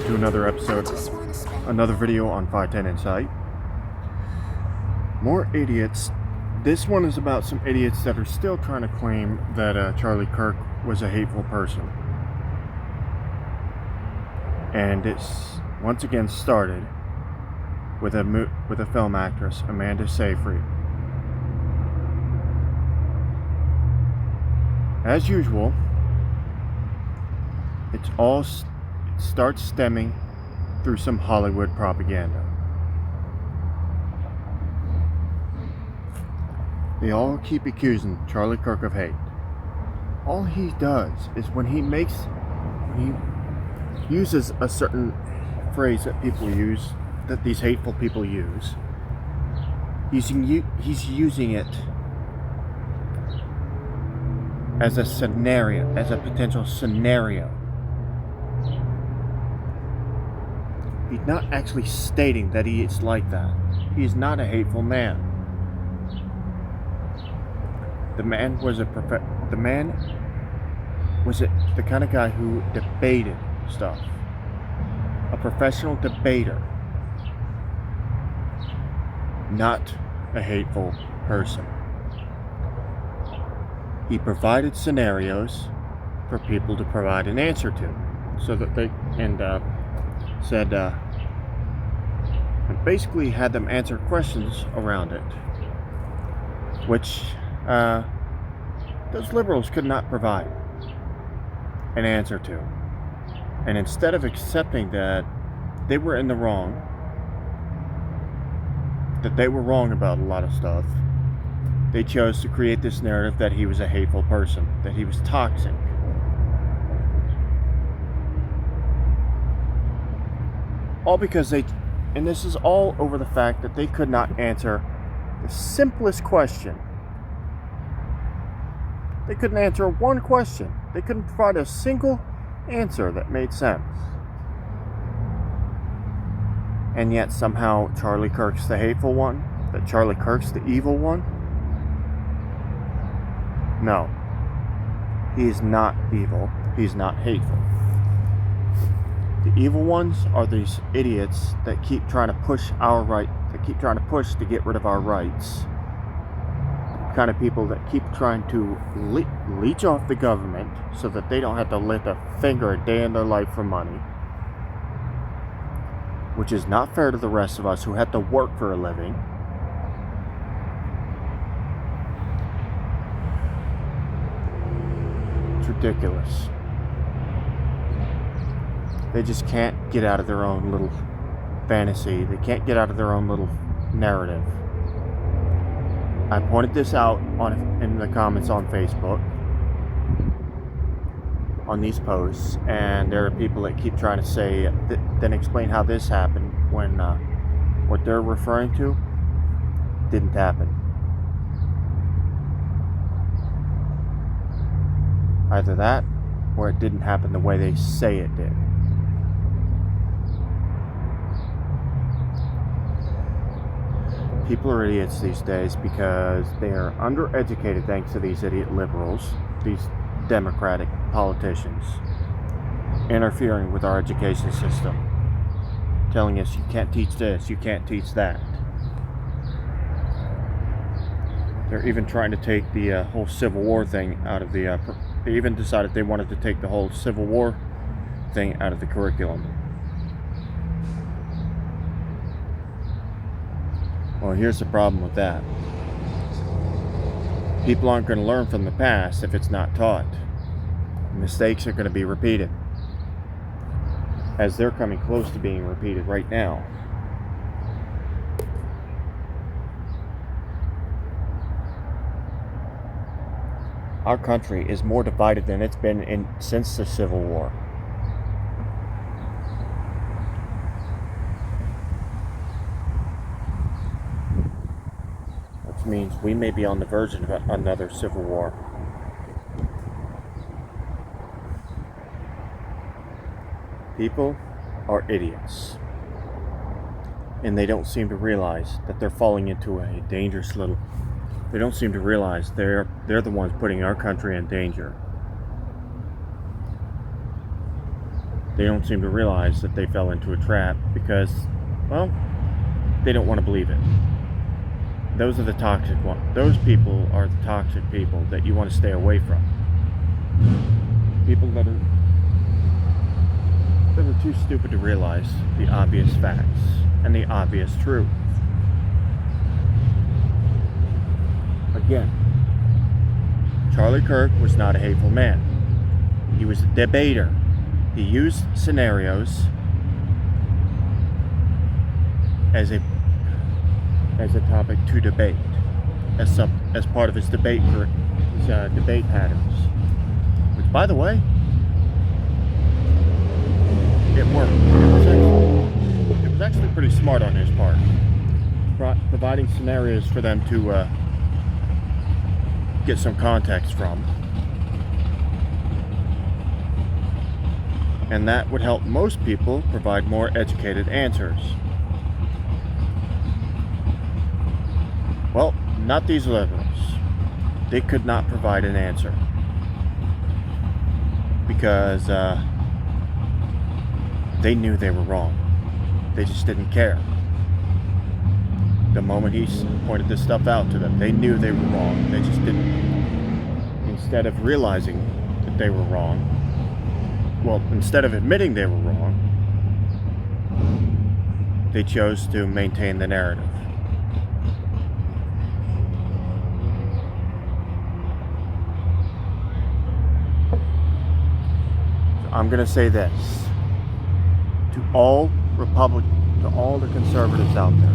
to another episode, another video on 510 Insight. More idiots. This one is about some idiots that are still trying to claim that Charlie Kirk was a hateful person. And it's once again started with a film actress, Amanda Seyfried. As usual, it starts stemming through some Hollywood propaganda. They all keep accusing Charlie Kirk of hate. All he does is when he uses a certain phrase that people use, that these hateful people use, he's using it as a scenario, as a potential scenario. He's not actually stating that he is like that. He is not a hateful man. The man was the kind of guy who debated stuff. A professional debater. Not a hateful person. He provided scenarios for people to provide an answer to, so that they and basically had them answer questions around it, which those liberals could not provide an answer to. And instead of accepting that they were in the wrong, that they were wrong about a lot of stuff, they chose to create this narrative that he was a hateful person, that he was toxic. All because and this is all over the fact that they could not answer the simplest question. They couldn't answer one question. They couldn't provide a single answer that made sense. And yet somehow Charlie Kirk's the hateful one? That Charlie Kirk's the evil one? No. He is not evil. He's not hateful. The evil ones are these idiots that keep trying to push to get rid of our rights. The kind of people that keep trying to leech off the government so that they don't have to lift a finger a day in their life for money. Which is not fair to the rest of us who have to work for a living. It's ridiculous. They just can't get out of their own little fantasy. They can't get out of their own little narrative. I pointed this out in the comments on Facebook on these posts, and there are people that keep trying to say, then explain how this happened, when what they're referring to didn't happen. Either that, or it didn't happen the way they say it did. People are idiots these days because they are undereducated thanks to these idiot liberals, these Democratic politicians, interfering with our education system, telling us you can't teach this, you can't teach that. They're even trying to take the whole Civil War thing out of the... they even decided they wanted to take the whole Civil War thing out of the curriculum. Well, here's the problem with that. People aren't going to learn from the past if it's not taught. Mistakes are going to be repeated, as they're coming close to being repeated right now. Our country is more divided than it's been since the Civil War. Means we may be on the verge of another civil war. People are idiots, and they don't seem to realize that they're falling into a dangerous little... They don't seem to realize they're the ones putting our country in danger. They don't seem to realize that they fell into a trap because, well, they don't want to believe it. Those are the toxic ones. Those people are the toxic people that you want to stay away from. People that are too stupid to realize the obvious facts and the obvious truth. Again, Charlie Kirk was not a hateful man. He was a debater. He used scenarios as a topic to debate, as part of his debate patterns. Which, by the way, it worked. It was actually pretty smart on his part, providing scenarios for them to get some context from. And that would help most people provide more educated answers. Well, not these liberals. They could not provide an answer. Because they knew they were wrong. They just didn't care. The moment he pointed this stuff out to them, they knew they were wrong. They just didn't. Instead of realizing that they were wrong, well, instead of admitting they were wrong, they chose to maintain the narrative. So I'm going to say this to all the conservatives out there: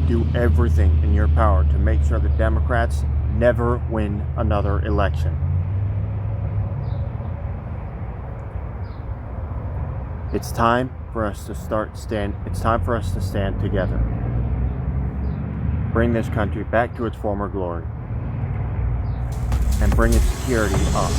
do everything in your power to make sure the Democrats never win another election. It's time for us to stand together. Bring this country back to its former glory. And bring its security up.